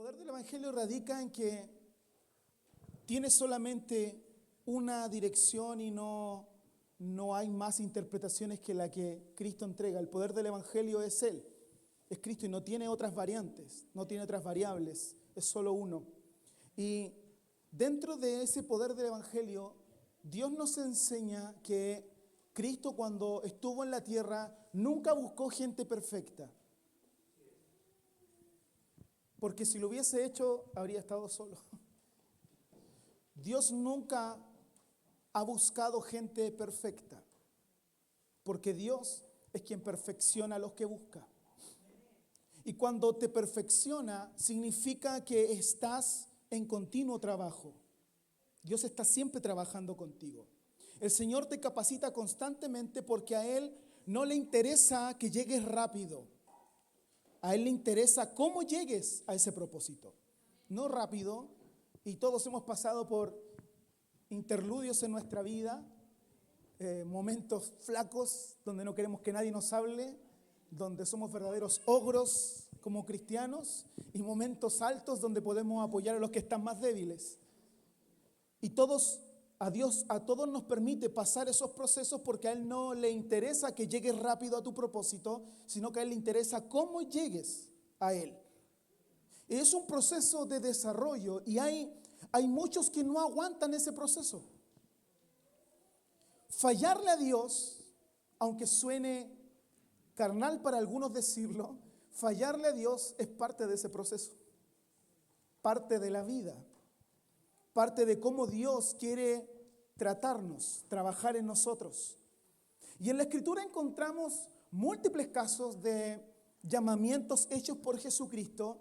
poder del Evangelio radica en que tiene solamente una dirección y no hay más interpretaciones que la que Cristo entrega. El poder del Evangelio es Él, es Cristo y no tiene otras variantes, no tiene otras variables, es solo uno. Y dentro de ese poder del Evangelio, Dios nos enseña que Cristo cuando estuvo en la tierra nunca buscó gente perfecta. Porque si lo hubiese hecho, habría estado solo. Dios nunca ha buscado gente perfecta, porque Dios es quien perfecciona a los que busca. Y cuando te perfecciona, significa que estás en continuo trabajo. Dios está siempre trabajando contigo. El Señor te capacita constantemente porque a Él no le interesa que llegues rápido. A Él le interesa cómo llegues a ese propósito. No rápido, y todos hemos pasado por interludios en nuestra vida, momentos flacos donde no queremos que nadie nos hable, donde somos verdaderos ogros como cristianos, y momentos altos donde podemos apoyar a los que están más débiles. Y a todos nos permite pasar esos procesos porque a Él no le interesa que llegues rápido a tu propósito, sino que a Él le interesa cómo llegues a Él. Es un proceso de desarrollo y hay muchos que no aguantan ese proceso. Fallarle a Dios, aunque suene carnal para algunos decirlo, fallarle a Dios es parte de ese proceso, parte de la vida. Parte de cómo Dios quiere tratarnos, trabajar en nosotros. Y en la Escritura encontramos múltiples casos de llamamientos hechos por Jesucristo.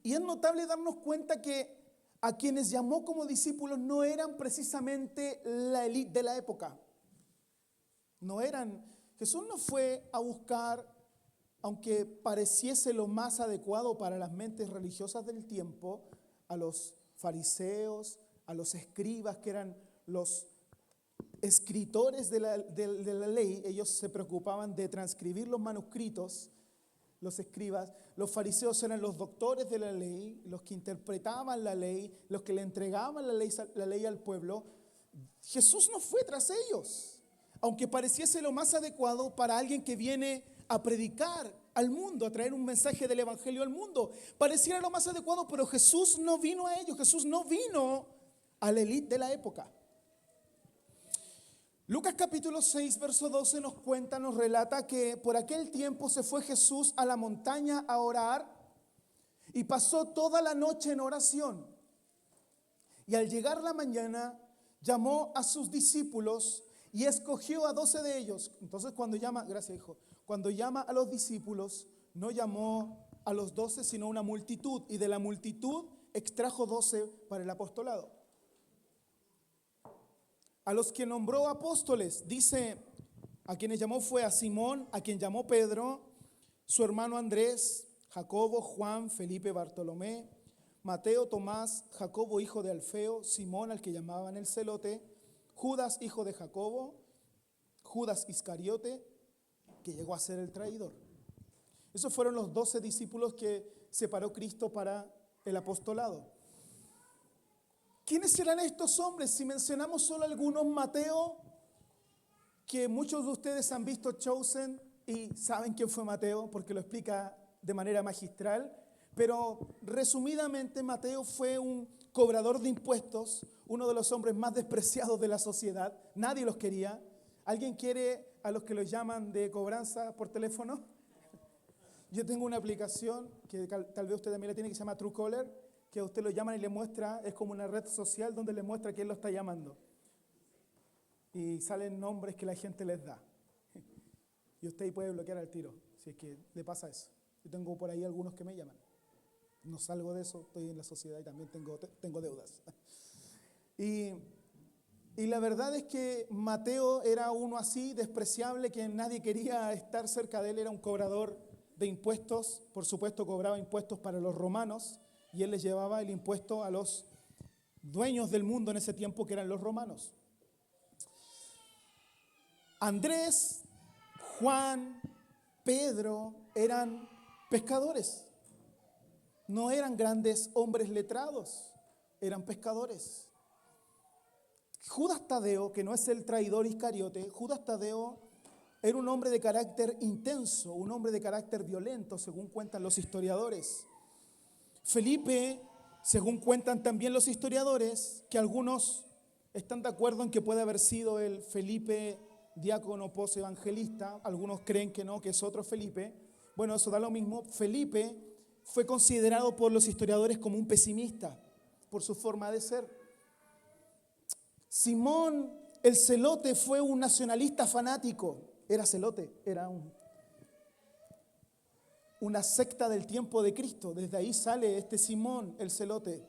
Y es notable darnos cuenta que a quienes llamó como discípulos no eran precisamente la élite de la época. Jesús no fue a buscar, aunque pareciese lo más adecuado para las mentes religiosas del tiempo, a los fariseos, a los escribas, que eran los escritores de la ley. Ellos se preocupaban de transcribir los manuscritos, los escribas. Los fariseos eran los doctores de la ley, los que interpretaban la ley, los que le entregaban la ley al pueblo. Jesús no fue tras ellos, aunque pareciese lo más adecuado para alguien que viene a predicar al mundo, a traer un mensaje del Evangelio al mundo. Pareciera lo más adecuado, pero Jesús no vino a ellos, Jesús no vino a la élite de la época. Lucas capítulo 6, verso 12 nos relata que por aquel tiempo se fue Jesús a la montaña a orar y pasó toda la noche en oración. Y al llegar la mañana, llamó a sus discípulos y escogió a 12 de ellos. Entonces cuando llama a los discípulos, no llamó a los 12, sino a una multitud. Y de la multitud extrajo 12 para el apostolado. A los que nombró apóstoles, dice, a quienes llamó fue a Simón, a quien llamó Pedro, su hermano Andrés, Jacobo, Juan, Felipe, Bartolomé, Mateo, Tomás, Jacobo, hijo de Alfeo, Simón, al que llamaban el Celote, Judas, hijo de Jacobo, Judas Iscariote, que llegó a ser el traidor. Esos fueron los 12 discípulos que separó Cristo para el apostolado. ¿Quiénes serán estos hombres? Si mencionamos solo algunos, Mateo, que muchos de ustedes han visto Chosen y saben quién fue Mateo, porque lo explica de manera magistral, pero resumidamente Mateo fue un cobrador de impuestos, uno de los hombres más despreciados de la sociedad, nadie los quería. ¿Alguien quiere a los que los llaman de cobranza por teléfono? Yo tengo una aplicación que tal vez usted también la tiene, que se llama Truecaller, que a usted lo llaman y le muestra, es como una red social donde le muestra quién lo está llamando. Y salen nombres que la gente les da. Y usted ahí puede bloquear al tiro, si es que le pasa eso. Yo tengo por ahí algunos que me llaman. No salgo de eso, estoy en la sociedad y también tengo deudas. Y la verdad es que Mateo era uno así, despreciable, que nadie quería estar cerca de él. Era un cobrador de impuestos, por supuesto cobraba impuestos para los romanos, y él les llevaba el impuesto a los dueños del mundo en ese tiempo, que eran los romanos. Andrés, Juan, Pedro eran pescadores. no eran grandes hombres letrados, eran pescadores. Judas Tadeo, que no es el traidor Iscariote, Judas Tadeo era un hombre de carácter intenso, un hombre de carácter violento, según cuentan los historiadores. Felipe, según cuentan también los historiadores, que algunos están de acuerdo en que puede haber sido el Felipe diácono post-evangelista, algunos creen que no, que es otro Felipe. Bueno, eso da lo mismo. Felipe fue considerado por los historiadores como un pesimista, por su forma de ser. Simón el celote fue un nacionalista fanático, era celote, era una secta del tiempo de Cristo, desde ahí sale este Simón el celote.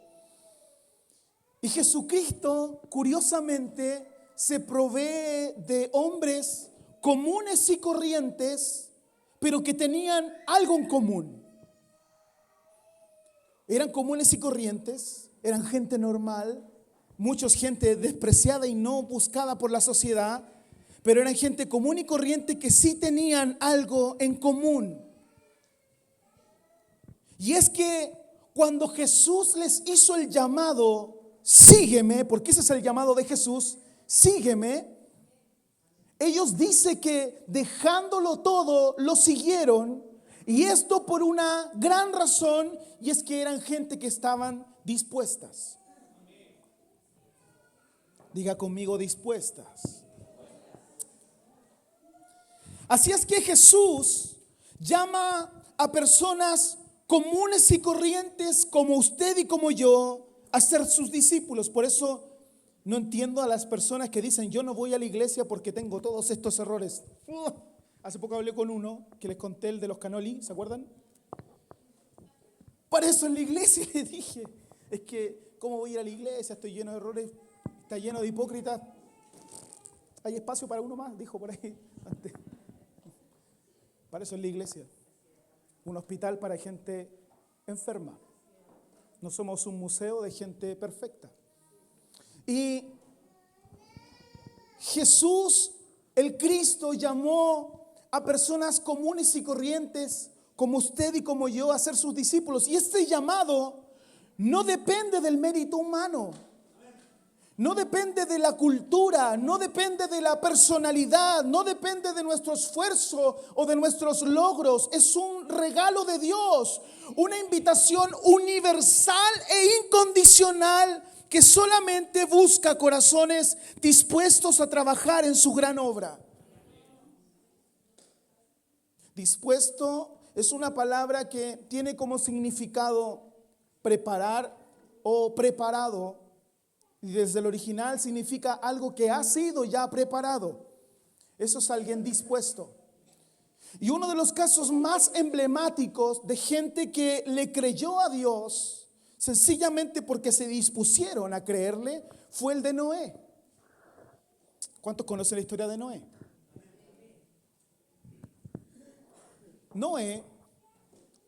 Y Jesucristo, curiosamente, se provee de hombres comunes y corrientes, pero que tenían algo en común. Eran comunes y corrientes, eran gente normal, muchos gente despreciada y no buscada por la sociedad, pero eran gente común y corriente que sí tenían algo en común. Y es que cuando Jesús les hizo el llamado, sígueme, porque ese es el llamado de Jesús, sígueme, ellos dicen que dejándolo todo, lo siguieron, y esto por una gran razón, y es que eran gente que estaban dispuestas. Diga conmigo, dispuestas. Así es que Jesús llama a personas comunes y corrientes como usted y como yo a ser sus discípulos. Por eso no entiendo a las personas que dicen yo no voy a la iglesia porque tengo todos estos errores. Hace poco hablé con uno que les conté el de los canoli, ¿se acuerdan? Para eso en la iglesia le dije, es que ¿cómo voy a ir a la iglesia? Estoy lleno de errores, está lleno de hipócritas. Hay espacio para uno más, dijo por ahí antes. Para eso es la iglesia, un hospital para gente enferma. No somos un museo de gente perfecta. Y Jesús, el Cristo, llamó a personas comunes y corrientes como usted y como yo a ser sus discípulos. Y este llamado no depende del mérito humano, no depende de la cultura, no depende de la personalidad, no depende de nuestro esfuerzo o de nuestros logros. Es un regalo de Dios, una invitación universal e incondicional que solamente busca corazones dispuestos a trabajar en su gran obra. Dispuesto es una palabra que tiene como significado preparar o preparado. Y desde el original significa algo que ha sido ya preparado. Eso es alguien dispuesto. Y uno de los casos más emblemáticos de gente que le creyó a Dios, sencillamente porque se dispusieron a creerle, fue el de Noé. ¿Cuántos conocen la historia de Noé? Noé,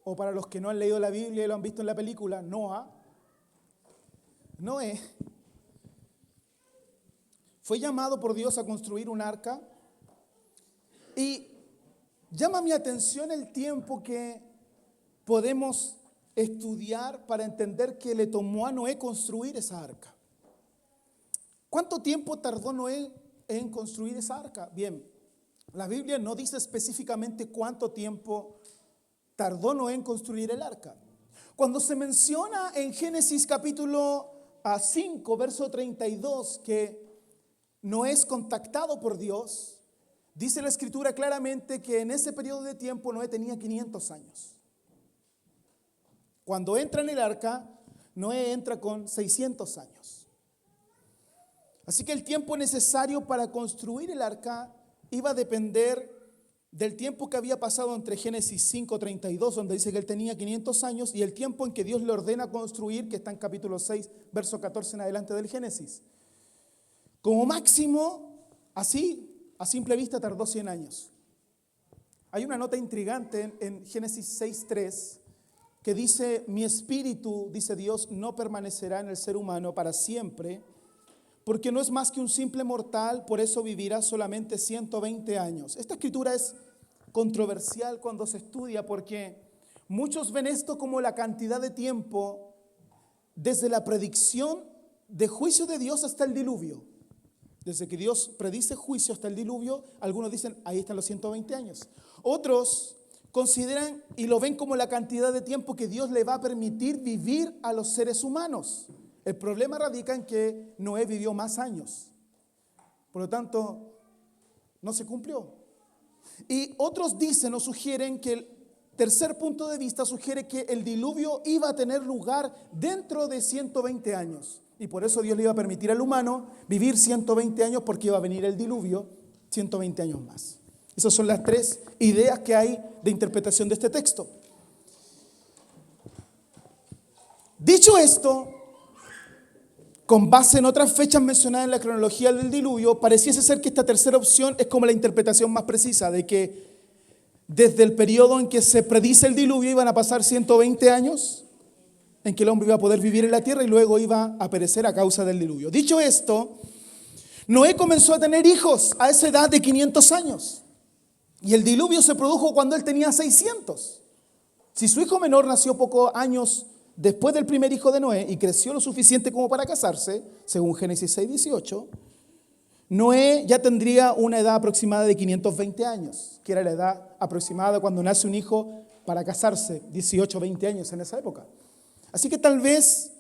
o para los que no han leído la Biblia y lo han visto en la película, Noé fue llamado por Dios a construir un arca, y llama mi atención el tiempo que podemos estudiar para entender que le tomó a Noé construir esa arca. ¿Cuánto tiempo tardó Noé en construir esa arca? Bien, la Biblia no dice específicamente cuánto tiempo tardó Noé en construir el arca. Cuando se menciona en Génesis capítulo 5, verso 32, que Noé es contactado por Dios, dice la Escritura claramente que en ese periodo de tiempo Noé tenía 500 años. Cuando entra en el arca, Noé entra con 600 años. Así que el tiempo necesario para construir el arca iba a depender del tiempo que había pasado entre Génesis 5:32, donde dice que él tenía 500 años, y el tiempo en que Dios le ordena construir, que está en capítulo 6, verso 14 en adelante del Génesis. Como máximo, así, a simple vista, tardó 100 años. Hay una nota intrigante en Génesis 6:3 que dice, mi espíritu, dice Dios, no permanecerá en el ser humano para siempre, porque no es más que un simple mortal, por eso vivirá solamente 120 años. Esta escritura es controversial cuando se estudia, porque Muchos ven esto como la cantidad de tiempo desde la predicción de juicio de Dios hasta el diluvio. Desde que Dios predice juicio hasta el diluvio, algunos dicen, ahí están los 120 años. Otros consideran y lo ven como la cantidad de tiempo que Dios le va a permitir vivir a los seres humanos. El problema radica en que Noé vivió más años. Por lo tanto, no se cumplió. Y otros dicen o sugieren que el tercer punto de vista sugiere que el diluvio iba a tener lugar dentro de 120 años. Y por eso Dios le iba a permitir al humano vivir 120 años, porque iba a venir el diluvio 120 años más. Esas son las tres ideas que hay de interpretación de este texto. Dicho esto, con base en otras fechas mencionadas en la cronología del diluvio, pareciese ser que esta tercera opción es como la interpretación más precisa, de que desde el periodo en que se predice el diluvio iban a pasar 120 años en que el hombre iba a poder vivir en la tierra y luego iba a perecer a causa del diluvio. Dicho esto, Noé comenzó a tener hijos a esa edad de 500 años y el diluvio se produjo cuando él tenía 600. Si su hijo menor nació pocos años después del primer hijo de Noé y creció lo suficiente como para casarse, según Génesis 6:18, Noé ya tendría una edad aproximada de 520 años, que era la edad aproximada cuando nace un hijo para casarse, 18 o 20 años en esa época. Así que tal vez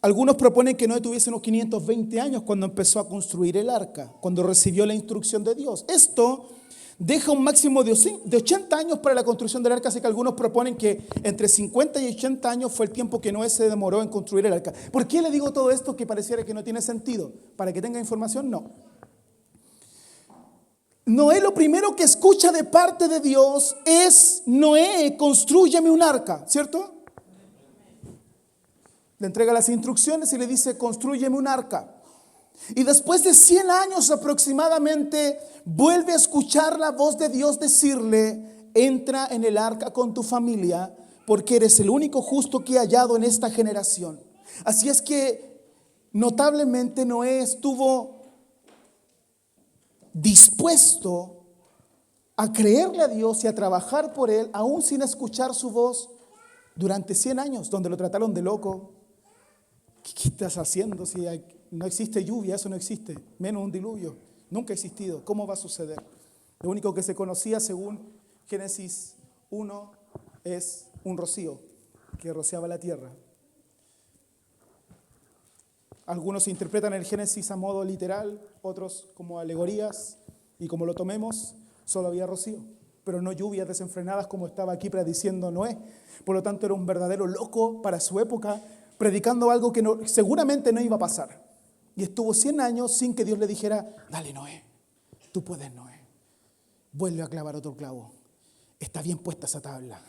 algunos proponen que Noé tuviese unos 520 años cuando empezó a construir el arca, cuando recibió la instrucción de Dios. Esto deja un máximo de 80 años para la construcción del arca, así que algunos proponen que entre 50 y 80 años fue el tiempo que Noé se demoró en construir el arca. ¿Por qué le digo todo esto que pareciera que no tiene sentido? ¿Para que tenga información? No. Noé lo primero que escucha de parte de Dios es: Noé, constrúyeme un arca, ¿cierto? Le entrega las instrucciones y le dice: constrúyeme un arca. Y después de 100 años aproximadamente, vuelve a escuchar la voz de Dios decirle: entra en el arca con tu familia, porque eres el único justo que he hallado en esta generación. Así es que notablemente Noé estuvo dispuesto a creerle a Dios y a trabajar por él, aún sin escuchar su voz, durante 100 años, donde lo trataron de loco. ¿Qué estás haciendo? Si no existe lluvia, eso no existe, menos un diluvio. Nunca ha existido. ¿Cómo va a suceder? Lo único que se conocía, según Génesis 1, es un rocío que rociaba la tierra. Algunos interpretan el Génesis a modo literal, otros como alegorías, y como lo tomemos, solo había rocío, pero no lluvias desenfrenadas como estaba aquí prediciendo Noé. Por lo tanto, era un verdadero loco para su época, predicando algo que seguramente no iba a pasar. Y estuvo 100 años sin que Dios le dijera: dale, Noé, tú puedes, Noé, vuelve a clavar otro clavo, está bien puesta esa tabla.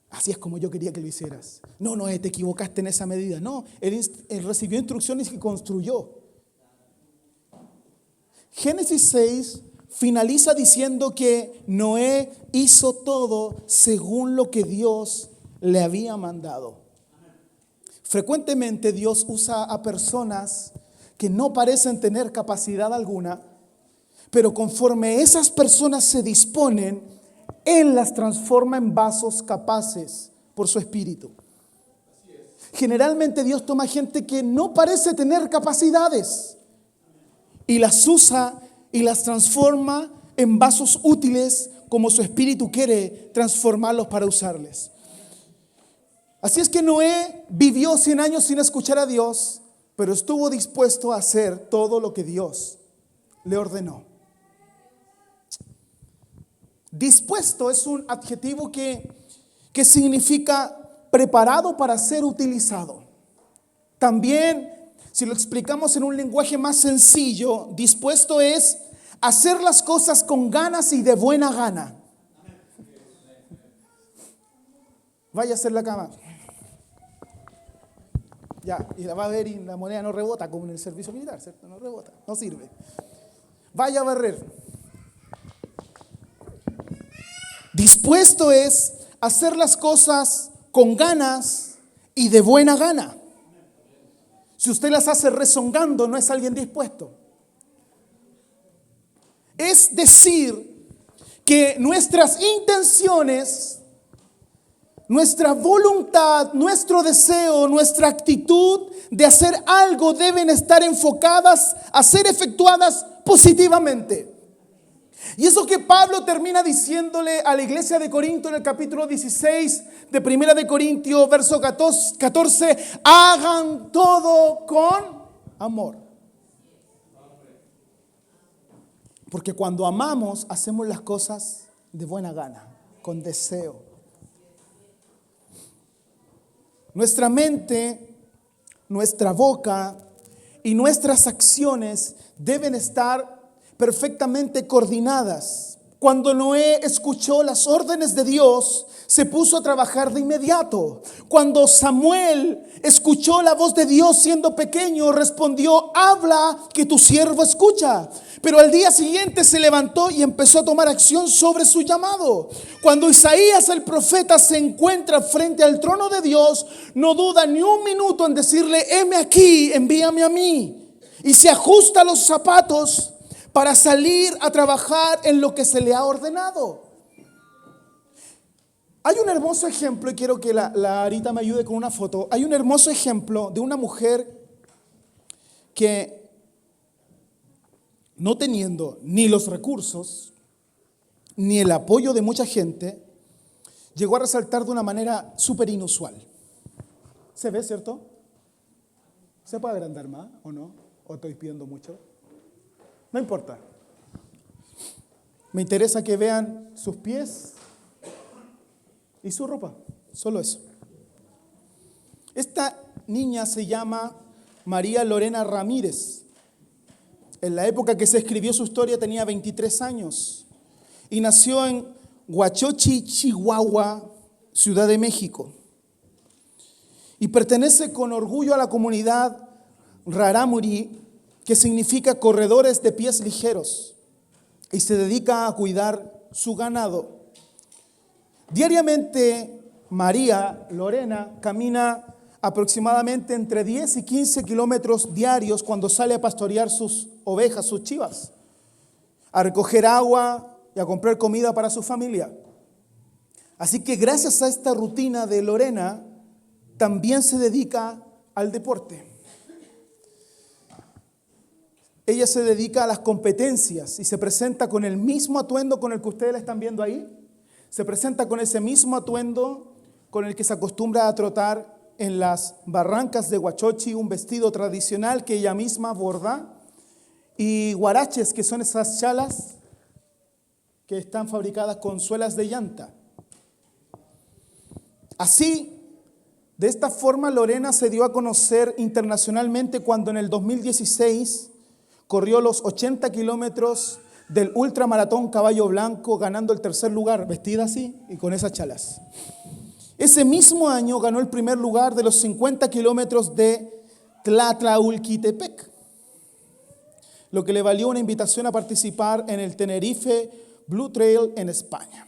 Así es como yo quería que lo hicieras. No, Noé, te equivocaste en esa medida. No, él recibió instrucciones y construyó. Génesis 6 finaliza diciendo que Noé hizo todo según lo que Dios le había mandado. Frecuentemente Dios usa a personas que no parecen tener capacidad alguna, pero conforme esas personas se disponen, Él las transforma en vasos capaces por su espíritu. Generalmente Dios toma gente que no parece tener capacidades y las usa y las transforma en vasos útiles, como su espíritu quiere transformarlos para usarles. Así es que Noé vivió 100 años sin escuchar a Dios, pero estuvo dispuesto a hacer todo lo que Dios le ordenó. Dispuesto es un adjetivo que significa preparado para ser utilizado. También, si lo explicamos en un lenguaje más sencillo, dispuesto es hacer las cosas con ganas y de buena gana. Vaya a hacer la cama. Ya, y la va a ver y la moneda no rebota, como en el servicio militar, ¿cierto? No rebota, no sirve. Vaya a barrer. Dispuesto es hacer las cosas con ganas y de buena gana. Si usted las hace rezongando, no es alguien dispuesto. Es decir, que nuestras intenciones nuestra voluntad, nuestro deseo, nuestra actitud de hacer algo deben estar enfocadas a ser efectuadas positivamente. Y eso que Pablo termina diciéndole a la iglesia de Corinto en el capítulo 16 de Primera de Corintios, verso 14, hagan todo con amor. Porque cuando amamos, hacemos las cosas de buena gana, con deseo. Nuestra mente, nuestra boca y nuestras acciones deben estar perfectamente coordinadas. Cuando Noé escuchó las órdenes de Dios, se puso a trabajar de inmediato. Cuando Samuel escuchó la voz de Dios siendo pequeño, respondió: habla, que tu siervo escucha. Pero al día siguiente se levantó y empezó a tomar acción sobre su llamado. Cuando Isaías el profeta se encuentra frente al trono de Dios, no duda ni un minuto en decirle: heme aquí, envíame a mí. Y se ajusta los zapatos para salir a trabajar en lo que se le ha ordenado. Hay un hermoso ejemplo, y quiero que la Arita me ayude con una foto. Hay un hermoso ejemplo de una mujer que, no teniendo ni los recursos ni el apoyo de mucha gente, llegó a resaltar de una manera súper inusual. ¿Se ve, cierto? ¿Se puede agrandar más o no? ¿O estoy pidiendo mucho? No importa. Me interesa que vean sus pies y su ropa. Solo eso. Esta niña se llama María Lorena Ramírez. En la época que se escribió su historia tenía 23 años y nació en Huachochi, Chihuahua, Ciudad de México. Y pertenece con orgullo a la comunidad Rarámuri, que significa corredores de pies ligeros, y se dedica a cuidar su ganado. Diariamente, María Lorena camina aproximadamente entre 10 y 15 kilómetros diarios cuando sale a pastorear sus ovejas, sus chivas, a recoger agua y a comprar comida para su familia. Así que gracias a esta rutina de Lorena, también se dedica al deporte. Ella se dedica a las competencias y se presenta con el mismo atuendo con el que ustedes la están viendo ahí. Se presenta con ese mismo atuendo con el que se acostumbra a trotar en las barrancas de Huachochi, un vestido tradicional que ella misma borda, y guaraches, que son esas chalas que están fabricadas con suelas de llanta. Así, de esta forma, Lorena se dio a conocer internacionalmente cuando en el 2016 corrió los 80 kilómetros del ultramaratón Caballo Blanco, ganando el tercer lugar, vestida así y con esas chalas. Ese mismo año ganó el primer lugar de los 50 kilómetros de Tlatlaulquitepec, lo que le valió una invitación a participar en el Tenerife Blue Trail en España.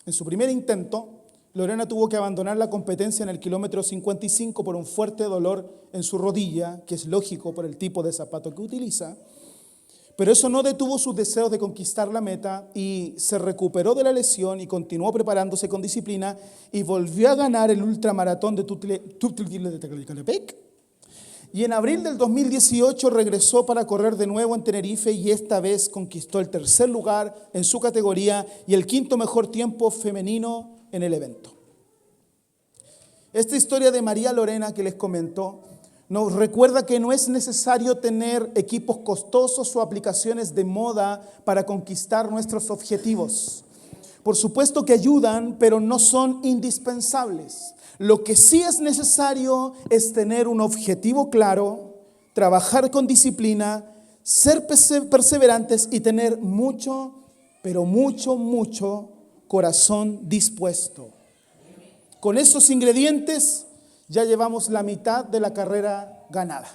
En su primer intento, Lorena tuvo que abandonar la competencia en el kilómetro 55 por un fuerte dolor en su rodilla, que es lógico por el tipo de zapato que utiliza. Pero eso no detuvo sus deseos de conquistar la meta y se recuperó de la lesión y continuó preparándose con disciplina y volvió a ganar el ultramaratón de Tlatlaulquitepec. Y en abril del 2018 regresó para correr de nuevo en Tenerife y esta vez conquistó el tercer lugar en su categoría y el quinto mejor tiempo femenino en el evento. Esta historia de María Lorena que les comento nos recuerda que no es necesario tener equipos costosos o aplicaciones de moda para conquistar nuestros objetivos. Por supuesto que ayudan, pero no son indispensables. Lo que sí es necesario es tener un objetivo claro, trabajar con disciplina, ser perseverantes y tener mucho, pero mucho corazón dispuesto. Con esos ingredientes ya llevamos la mitad de la carrera ganada.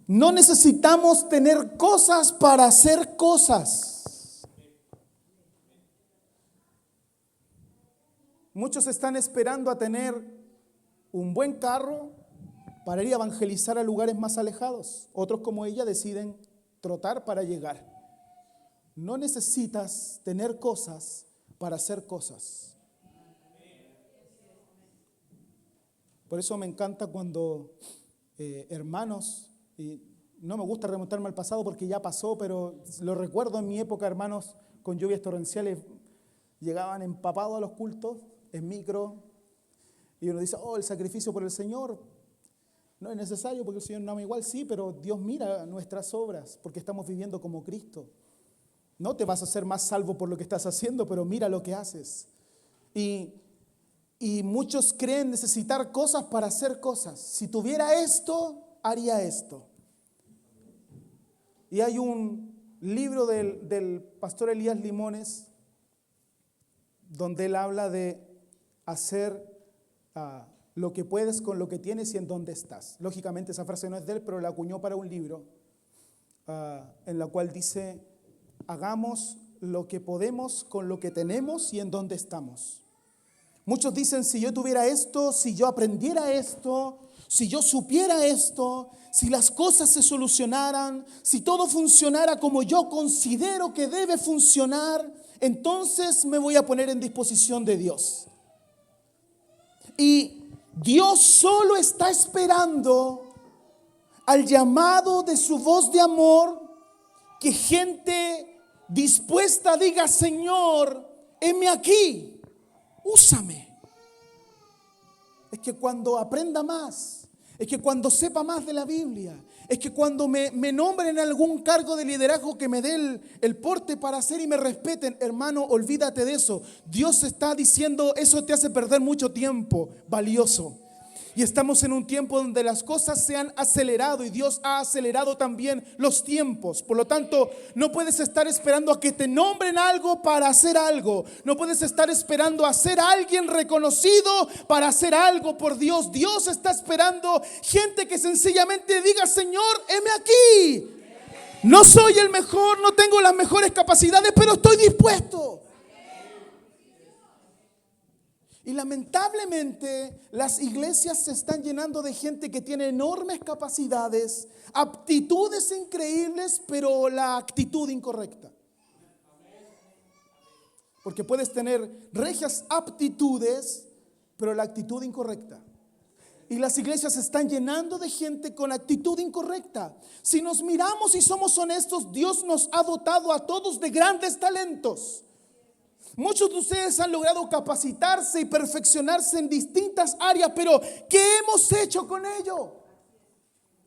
No necesitamos tener cosas para hacer cosas. Muchos están esperando a tener un buen carro para ir a evangelizar a lugares más alejados. Otros, como ella, deciden trotar para llegar. No necesitas tener cosas para hacer cosas. Por eso me encanta cuando hermanos, y no me gusta remontarme al pasado porque ya pasó, pero lo recuerdo en mi época, hermanos, con lluvias torrenciales, llegaban empapados a los cultos, en micro, y uno dice, oh, el sacrificio por el Señor no es necesario porque el Señor no ama igual, sí, pero Dios mira nuestras obras porque estamos viviendo como Cristo. No te vas a hacer más salvo por lo que estás haciendo, pero mira lo que haces. Y muchos creen necesitar cosas para hacer cosas. Si tuviera esto, haría esto. Y hay un libro del pastor Elías Limones donde él habla de hacer lo que puedes con lo que tienes y en dónde estás. Lógicamente esa frase no es de él, pero la acuñó para un libro en la cual dice, hagamos lo que podemos con lo que tenemos y en dónde estamos. Muchos dicen, si yo tuviera esto, si yo aprendiera esto, si yo supiera esto, si las cosas se solucionaran, si todo funcionara como yo considero que debe funcionar, entonces me voy a poner en disposición de Dios. Y Dios solo está esperando al llamado de su voz de amor, que gente dispuesta diga, Señor, heme aquí, úsame. Es que cuando aprenda más, es que cuando sepa más de la Biblia, es que cuando me nombren en algún cargo de liderazgo que me dé el porte para hacer y me respeten, hermano, olvídate de eso. Dios está diciendo, eso te hace perder mucho tiempo valioso. Y estamos en un tiempo donde las cosas se han acelerado y Dios ha acelerado también los tiempos. Por lo tanto, no puedes estar esperando a que te nombren algo para hacer algo. No puedes estar esperando a ser alguien reconocido para hacer algo por Dios. Dios está esperando gente que sencillamente diga, Señor, heme aquí. No soy el mejor, no tengo las mejores capacidades, pero estoy dispuesto. Y lamentablemente las iglesias se están llenando de gente que tiene enormes capacidades, aptitudes increíbles, pero la actitud incorrecta. Porque puedes tener regias aptitudes, pero la actitud incorrecta. Y las iglesias se están llenando de gente con actitud incorrecta. Si nos miramos y somos honestos, Dios nos ha dotado a todos de grandes talentos. Muchos de ustedes han logrado capacitarse y perfeccionarse en distintas áreas, pero ¿qué hemos hecho con ello?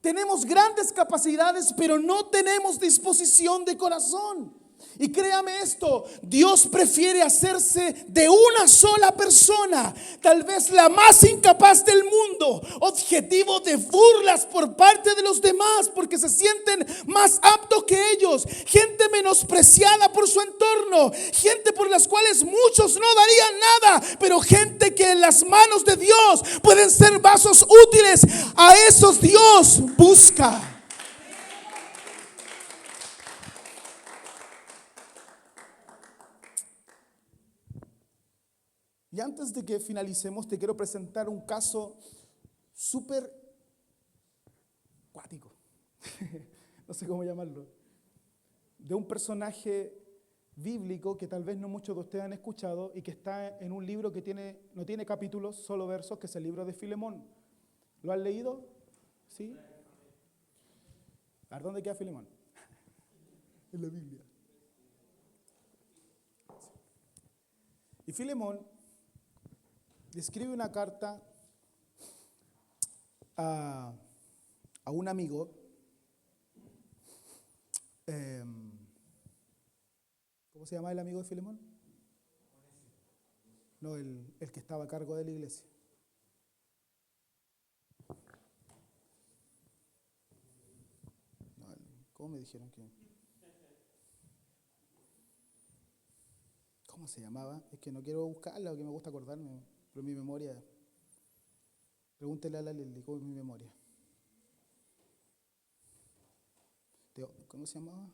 Tenemos grandes capacidades, pero no tenemos disposición de corazón. Y créame esto, Dios prefiere hacerse de una sola persona, tal vez la más incapaz del mundo, objetivo de burlas por parte de los demás, porque se sienten más aptos que ellos, gente menospreciada por su entorno, gente por las cuales muchos no darían nada, pero gente que en las manos de Dios pueden ser vasos útiles. A esos Dios busca. Y antes de que finalicemos, te quiero presentar un caso súper cuático, no sé cómo llamarlo, de un personaje bíblico que tal vez no muchos de ustedes han escuchado y que está en un libro que no tiene capítulos, solo versos, que es el libro de Filemón. ¿Lo han leído? ¿Sí? A ver, ¿dónde queda Filemón? En la Biblia. Y Filemón le escribe una carta a un amigo, ¿cómo se llama el amigo de Filemón? No, el que estaba a cargo de la iglesia. No, ¿cómo me dijeron que? ¿Cómo se llamaba? Es que no quiero buscarla, porque me gusta acordarme, pero mi memoria. Pregúntele a la Lili, ¿cómo es mi memoria? ¿Cómo se llamaba?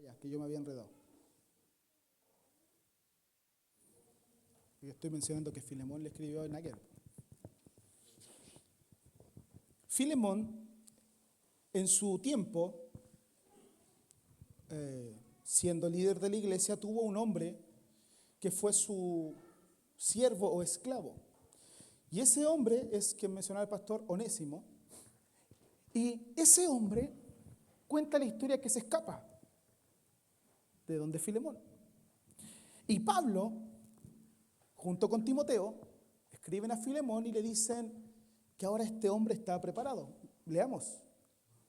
Ya, que yo me había enredado. Y estoy mencionando que Filemón le escribió a Náquer. Filemón, en su tiempo, siendo líder de la iglesia, tuvo un hombre que fue su siervo o esclavo. Y ese hombre es quien mencionaba el pastor Onésimo. Y ese hombre cuenta la historia que se escapa de donde Filemón. Y Pablo, junto con Timoteo, escriben a Filemón y le dicen que ahora este hombre está preparado. Leamos.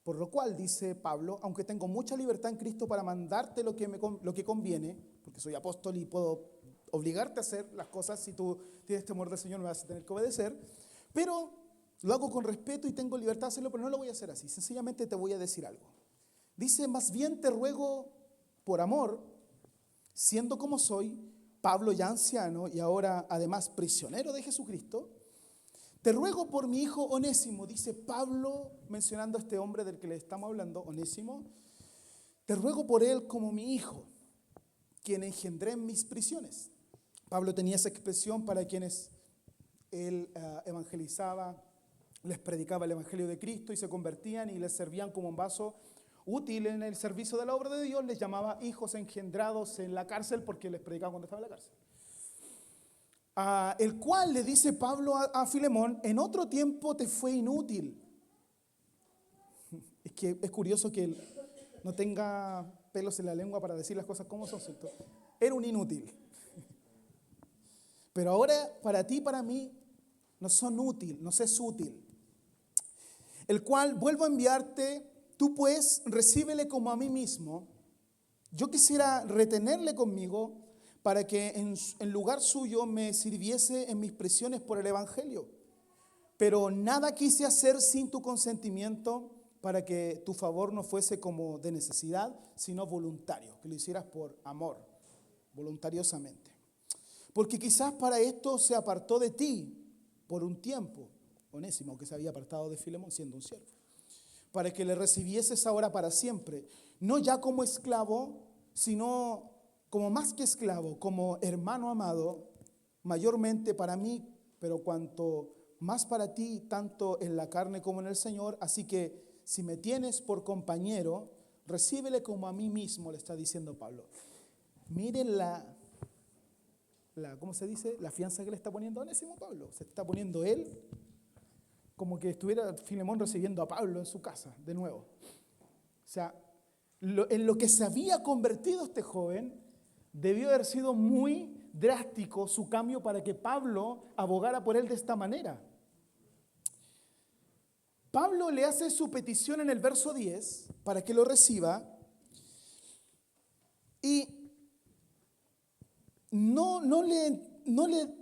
Por lo cual, dice Pablo, aunque tengo mucha libertad en Cristo para mandarte lo que conviene, porque soy apóstol y puedo obligarte a hacer las cosas, si tú tienes temor del Señor me vas a tener que obedecer, pero lo hago con respeto y tengo libertad de hacerlo, pero no lo voy a hacer así. Sencillamente te voy a decir algo. Dice, más bien te ruego por amor, siendo como soy, Pablo ya anciano y ahora además prisionero de Jesucristo, te ruego por mi hijo Onésimo, dice Pablo, mencionando a este hombre del que le estamos hablando, Onésimo, te ruego por él como mi hijo, quien engendré en mis prisiones. Pablo tenía esa expresión para quienes él evangelizaba, les predicaba el evangelio de Cristo y se convertían y les servían como un vaso útil en el servicio de la obra de Dios, les llamaba hijos engendrados en la cárcel porque les predicaba cuando estaba en la cárcel. El cual le dice Pablo a Filemón, en otro tiempo te fue inútil. Es que es curioso que él no tenga pelos en la lengua para decir las cosas como son, ¿cierto? Era un inútil. Pero ahora para ti y para mí nos es útil. El cual vuelvo a enviarte, tú pues recíbele como a mí mismo. Yo quisiera retenerle conmigo para que en lugar suyo me sirviese en mis prisiones por el evangelio. Pero nada quise hacer sin tu consentimiento para que tu favor no fuese como de necesidad, sino voluntario, que lo hicieras por amor, voluntariosamente. Porque quizás para esto se apartó de ti por un tiempo, Onésimo, que se había apartado de Filemón siendo un siervo, para que le recibieses ahora para siempre, no ya como esclavo, sino como más que esclavo, como hermano amado, mayormente para mí, pero cuanto más para ti, tanto en la carne como en el Señor. Así que si me tienes por compañero, recíbele como a mí mismo, le está diciendo Pablo. Miren ¿cómo se dice? La fianza que le está poniendo a Onésimo Pablo. Se está poniendo él como que estuviera Filemón recibiendo a Pablo en su casa, de nuevo. O sea, en lo que se había convertido este joven, debió haber sido muy drástico su cambio para que Pablo abogara por él de esta manera. Pablo le hace su petición en el verso 10 para que lo reciba y no le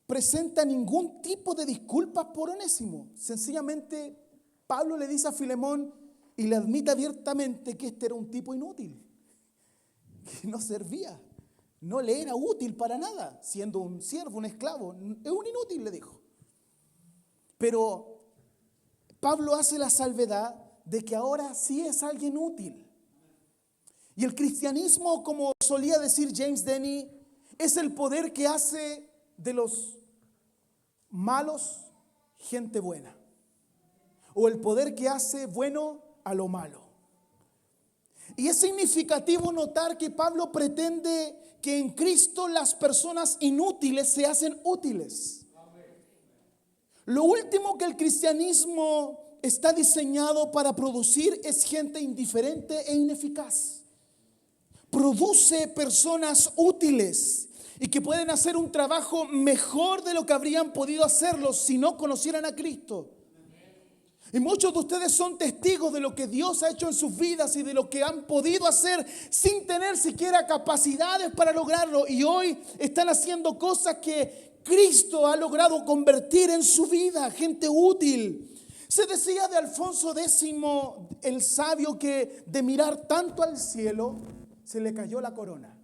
presenta ningún tipo de disculpas por Onésimo. Sencillamente Pablo le dice a Filemón y le admite abiertamente que este era un tipo inútil, que no servía, no le era útil para nada, siendo un siervo, un esclavo, es un inútil, le dijo. Pero Pablo hace la salvedad de que ahora sí es alguien útil. Y el cristianismo, como solía decir James Denny, es el poder que hace de los malos gente buena, o el poder que hace bueno a lo malo. Y es significativo notar que Pablo pretende que en Cristo las personas inútiles se hacen útiles. Lo último que el cristianismo está diseñado para producir es gente indiferente e ineficaz. Produce personas útiles y que pueden hacer un trabajo mejor de lo que habrían podido hacerlo si no conocieran a Cristo. Y muchos de ustedes son testigos de lo que Dios ha hecho en sus vidas y de lo que han podido hacer sin tener siquiera capacidades para lograrlo. Y hoy están haciendo cosas que Cristo ha logrado convertir en su vida, gente útil. Se decía de Alfonso X, el sabio, que de mirar tanto al cielo se le cayó la corona.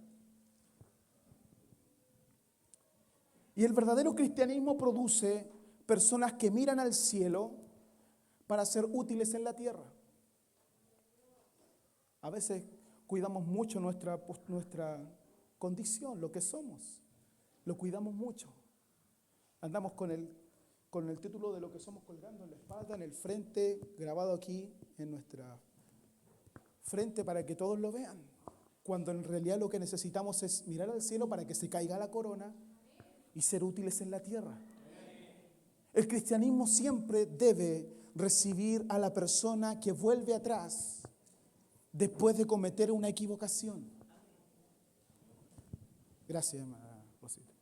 Y el verdadero cristianismo produce personas que miran al cielo para ser útiles en la tierra. A veces cuidamos mucho nuestra condición, lo que somos. Lo cuidamos mucho. Andamos con el título de lo que somos colgando en la espalda, en el frente, grabado aquí en nuestra frente para que todos lo vean, cuando en realidad lo que necesitamos es mirar al cielo para que se caiga la corona y ser útiles en la tierra. El cristianismo siempre debe recibir a la persona que vuelve atrás después de cometer una equivocación. Gracias, hermana Rosita.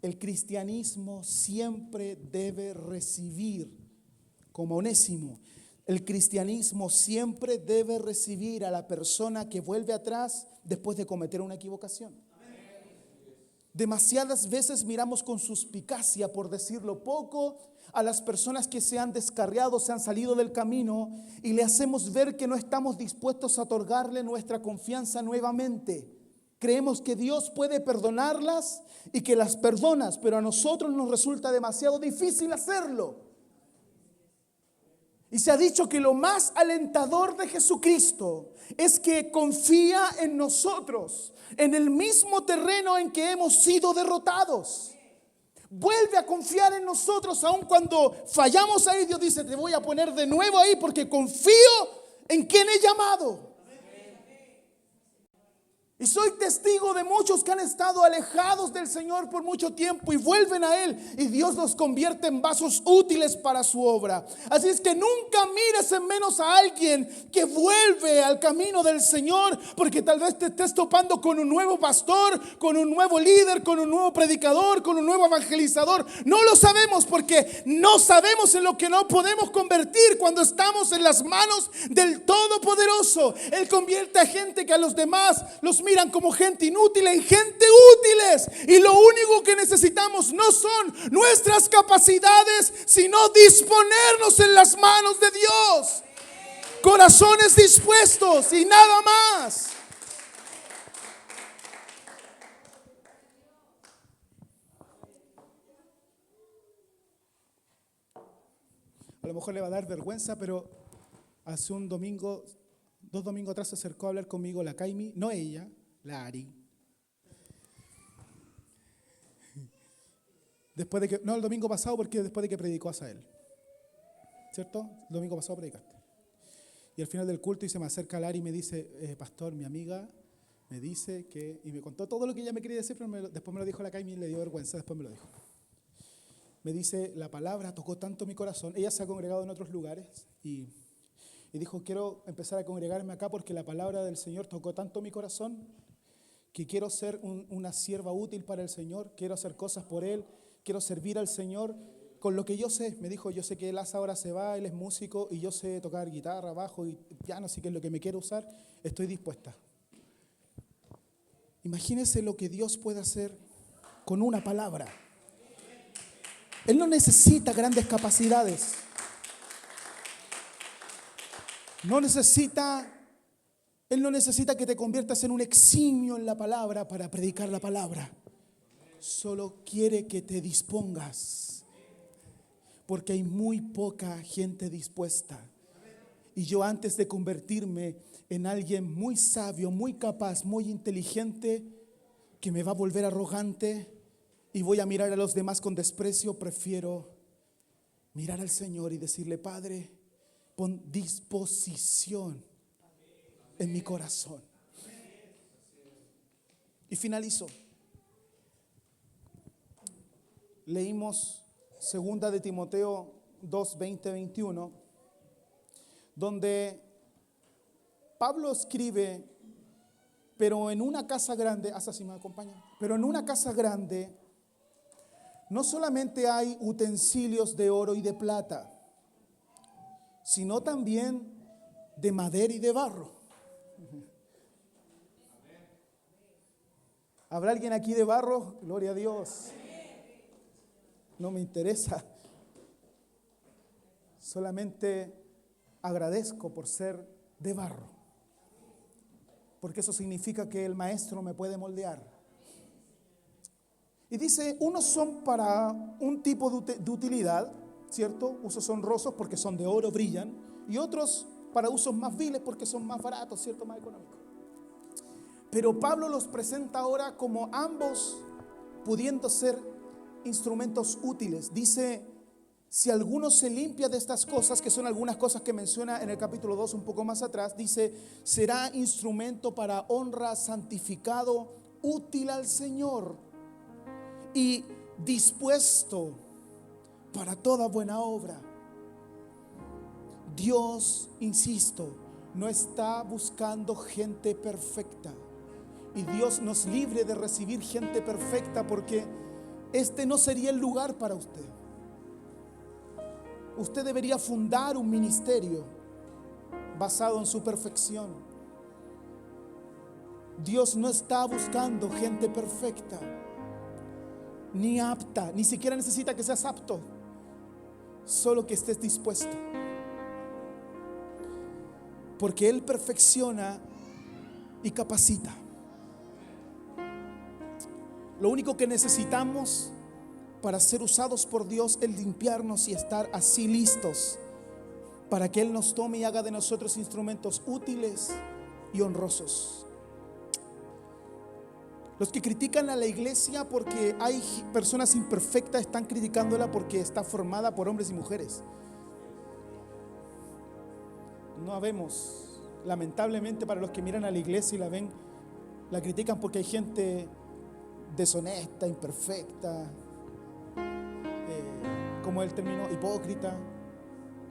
El cristianismo siempre debe recibir, como Onésimo, el cristianismo siempre debe recibir a la persona que vuelve atrás después de cometer una equivocación. Demasiadas veces miramos con suspicacia, por decirlo poco, a las personas que se han descarriado, se han salido del camino, y le hacemos ver que no estamos dispuestos a otorgarle nuestra confianza nuevamente. Creemos que Dios puede perdonarlas y que las perdonas, pero a nosotros nos resulta demasiado difícil hacerlo. Y se ha dicho que lo más alentador de Jesucristo es que confía en nosotros, en el mismo terreno en que hemos sido derrotados. Vuelve a confiar en nosotros, aun cuando fallamos ahí. Dios dice: te voy a poner de nuevo ahí porque confío en quien he llamado. Y soy testigo de muchos que han estado alejados del Señor por mucho tiempo y vuelven a Él, y Dios los convierte en vasos útiles para su obra. Así es que nunca mires en menos a alguien que vuelve al camino del Señor, porque tal vez te estés topando con un nuevo pastor, con un nuevo líder, con un nuevo predicador, con un nuevo evangelizador. No lo sabemos, porque no sabemos en lo que no podemos convertir cuando estamos en las manos del Todopoderoso. Él convierte a gente que a los demás los miran como gente inútil en gente útiles, y lo único que necesitamos no son nuestras capacidades, sino disponernos en las manos de Dios, corazones dispuestos y nada más. A lo mejor le va a dar vergüenza, pero hace un domingo, 2 domingos atrás, se acercó a hablar conmigo la Kaimi, no ella, la Ari. Después de que, no, el domingo pasado, porque después de que predicó Asael, ¿cierto? El domingo pasado predicaste. Y al final del culto, y se me acerca la Ari y me dice: pastor, mi amiga me dice que, y me contó todo lo que ella me quería decir, pero después me lo dijo la Kaimi y le dio vergüenza, después me lo dijo. Me dice: la palabra tocó tanto mi corazón. Ella se ha congregado en otros lugares y dijo: quiero empezar a congregarme acá porque la palabra del Señor tocó tanto mi corazón que quiero ser una sierva útil para el Señor, quiero hacer cosas por Él, quiero servir al Señor con lo que yo sé. Me dijo: yo sé que él ahora se va, él es músico, y yo sé tocar guitarra, bajo y piano, así que es lo que me quiero usar, estoy dispuesta. Imagínense lo que Dios puede hacer con una palabra. Él no necesita grandes capacidades. Él no necesita que te conviertas en un eximio en la palabra para predicar la palabra. Solo quiere que te dispongas, porque hay muy poca gente dispuesta. Y yo, antes de convertirme en alguien muy sabio, muy capaz, muy inteligente, que me va a volver arrogante y voy a mirar a los demás con desprecio, prefiero mirar al Señor y decirle: Padre, pon disposición en mi corazón. Y finalizo. Leímos 2 de Timoteo 2, 20, 21, donde Pablo escribe: pero en una casa grande, hasta si me acompaña, pero en una casa grande no solamente hay utensilios de oro y de plata, sino también de madera y de barro. ¿Habrá alguien aquí de barro? Gloria a Dios. No me interesa. Solamente agradezco por ser de barro, porque eso significa que el maestro me puede moldear. Y dice: unos son para un tipo de utilidad, ¿cierto? Usos honrosos porque son de oro, brillan. Y otros para usos más viles porque son más baratos, ¿cierto? Más económicos. Pero Pablo los presenta ahora como ambos pudiendo ser instrumentos útiles. Dice: si alguno se limpia de estas cosas, que son algunas cosas que menciona en el capítulo 2 un poco más atrás, dice, será instrumento para honra, santificado, útil al Señor y dispuesto para toda buena obra. Dios, insisto, no está buscando gente perfecta. Y Dios nos libre de recibir gente perfecta, porque este no sería el lugar para usted. Usted debería fundar un ministerio basado en su perfección. Dios no está buscando gente perfecta, ni apta, ni siquiera necesita que seas apto, solo que estés dispuesto. Porque Él perfecciona y capacita. Lo único que necesitamos para ser usados por Dios es limpiarnos y estar así listos para que Él nos tome y haga de nosotros instrumentos útiles y honrosos. Los que critican a la iglesia porque hay personas imperfectas están criticándola porque está formada por hombres y mujeres. No habemos, lamentablemente, para los que miran a la iglesia y la ven, la critican porque hay gente deshonesta, imperfecta, como el término, hipócrita.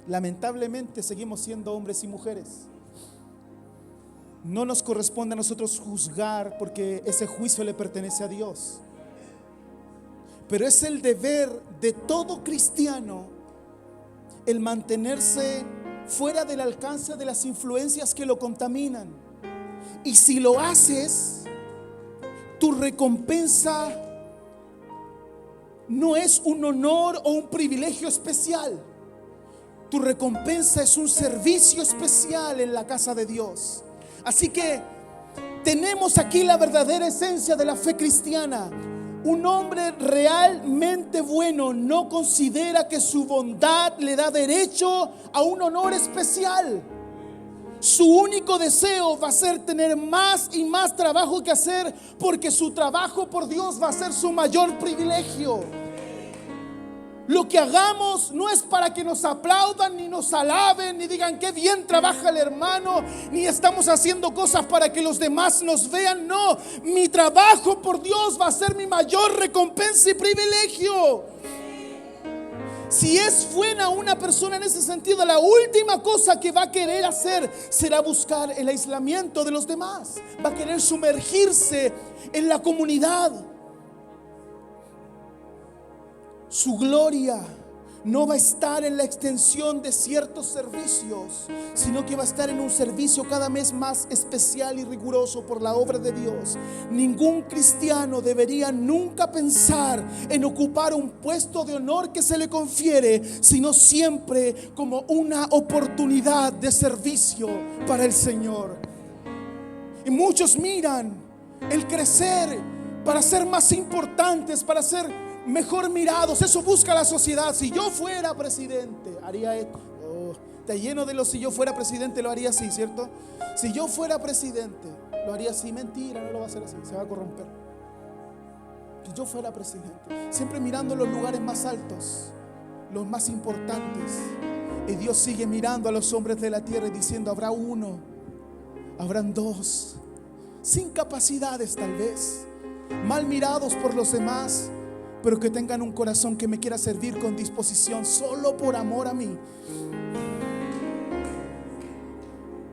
Lamentablemente seguimos siendo hombres y mujeres. No nos corresponde a nosotros juzgar, porque ese juicio le pertenece a Dios. Pero es el deber de todo cristiano el mantenerse fuera del alcance de las influencias que lo contaminan. Y si lo haces, tu recompensa no es un honor o un privilegio especial. Tu recompensa es un servicio especial en la casa de Dios. Así que tenemos aquí la verdadera esencia de la fe cristiana. Un hombre realmente bueno no considera que su bondad le da derecho a un honor especial. Su único deseo va a ser tener más y más trabajo que hacer, porque su trabajo por Dios va a ser su mayor privilegio. Lo que hagamos no es para que nos aplaudan, ni nos alaben, ni digan qué bien trabaja el hermano, ni estamos haciendo cosas para que los demás nos vean. No, mi trabajo por Dios va a ser mi mayor recompensa y privilegio. Si es buena una persona en ese sentido, la última cosa que va a querer hacer será buscar el aislamiento de los demás. Va a querer sumergirse en la comunidad. Su gloria no va a estar en la extensión de ciertos servicios, sino que va a estar en un servicio cada vez más especial y riguroso por la obra de Dios. Ningún cristiano debería nunca pensar en ocupar un puesto de honor que se le confiere, sino siempre como una oportunidad de servicio para el Señor. Y muchos miran el crecer para ser más importantes, para ser mejor mirados. Eso busca la sociedad. Si yo fuera presidente, haría esto. Está lleno de los si yo fuera presidente lo haría así, ¿cierto? Si yo fuera presidente lo haría así. Mentira, no lo va a hacer así, se va a corromper. Si yo fuera presidente, siempre mirando los lugares más altos, los más importantes. Y Dios sigue mirando a los hombres de la tierra y diciendo: habrá uno, habrán dos, sin capacidades tal vez, mal mirados por los demás, pero que tengan un corazón que me quiera servir con disposición, solo por amor a mí.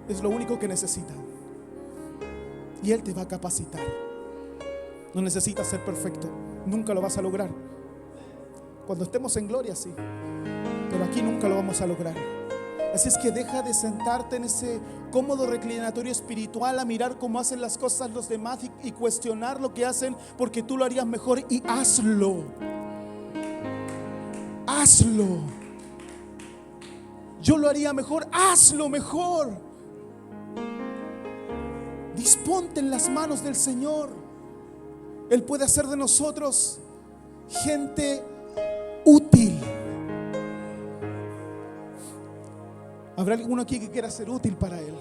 Es lo único que necesitan. Y Él te va a capacitar. No necesitas ser perfecto, nunca lo vas a lograr. Cuando estemos en gloria sí, pero aquí nunca lo vamos a lograr. Así es que deja de sentarte en ese cómodo reclinatorio espiritual a mirar cómo hacen las cosas los demás y cuestionar lo que hacen, porque tú lo harías mejor. Y hazlo. Hazlo. Yo lo haría mejor. Hazlo mejor. Disponte en las manos del Señor. Él puede hacer de nosotros gente útil. ¿Habrá alguno aquí que quiera ser útil para Él?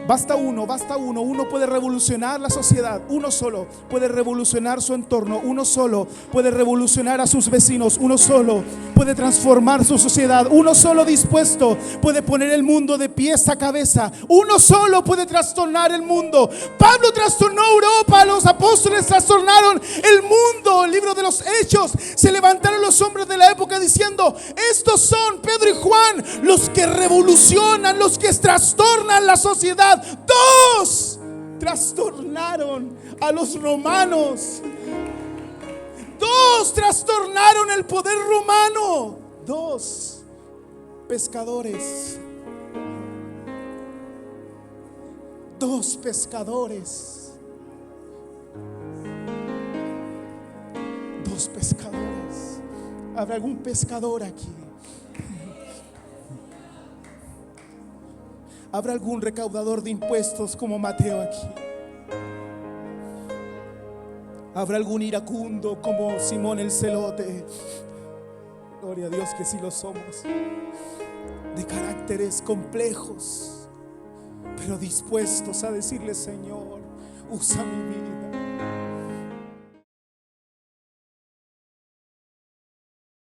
Basta uno, basta uno. Uno puede revolucionar la sociedad. Uno solo puede revolucionar su entorno. Uno solo puede revolucionar a sus vecinos. Uno solo puede transformar su sociedad. Uno solo dispuesto puede poner el mundo de pies a cabeza. Uno solo puede trastornar el mundo. Pablo trastornó Europa. Los apóstoles trastornaron el mundo. El libro de los Hechos. Se levantaron los hombres de la época diciendo: estos son Pedro y Juan, los que revolucionan, los que trastornan la sociedad. Dos trastornaron a los romanos. Dos trastornaron el poder romano. Dos pescadores. Dos pescadores. Dos pescadores. ¿Habrá algún pescador aquí? ¿Habrá algún recaudador de impuestos como Mateo aquí? ¿Habrá algún iracundo como Simón el celote? Gloria a Dios que sí lo somos. De caracteres complejos, pero dispuestos a decirle: Señor, usa mi vida.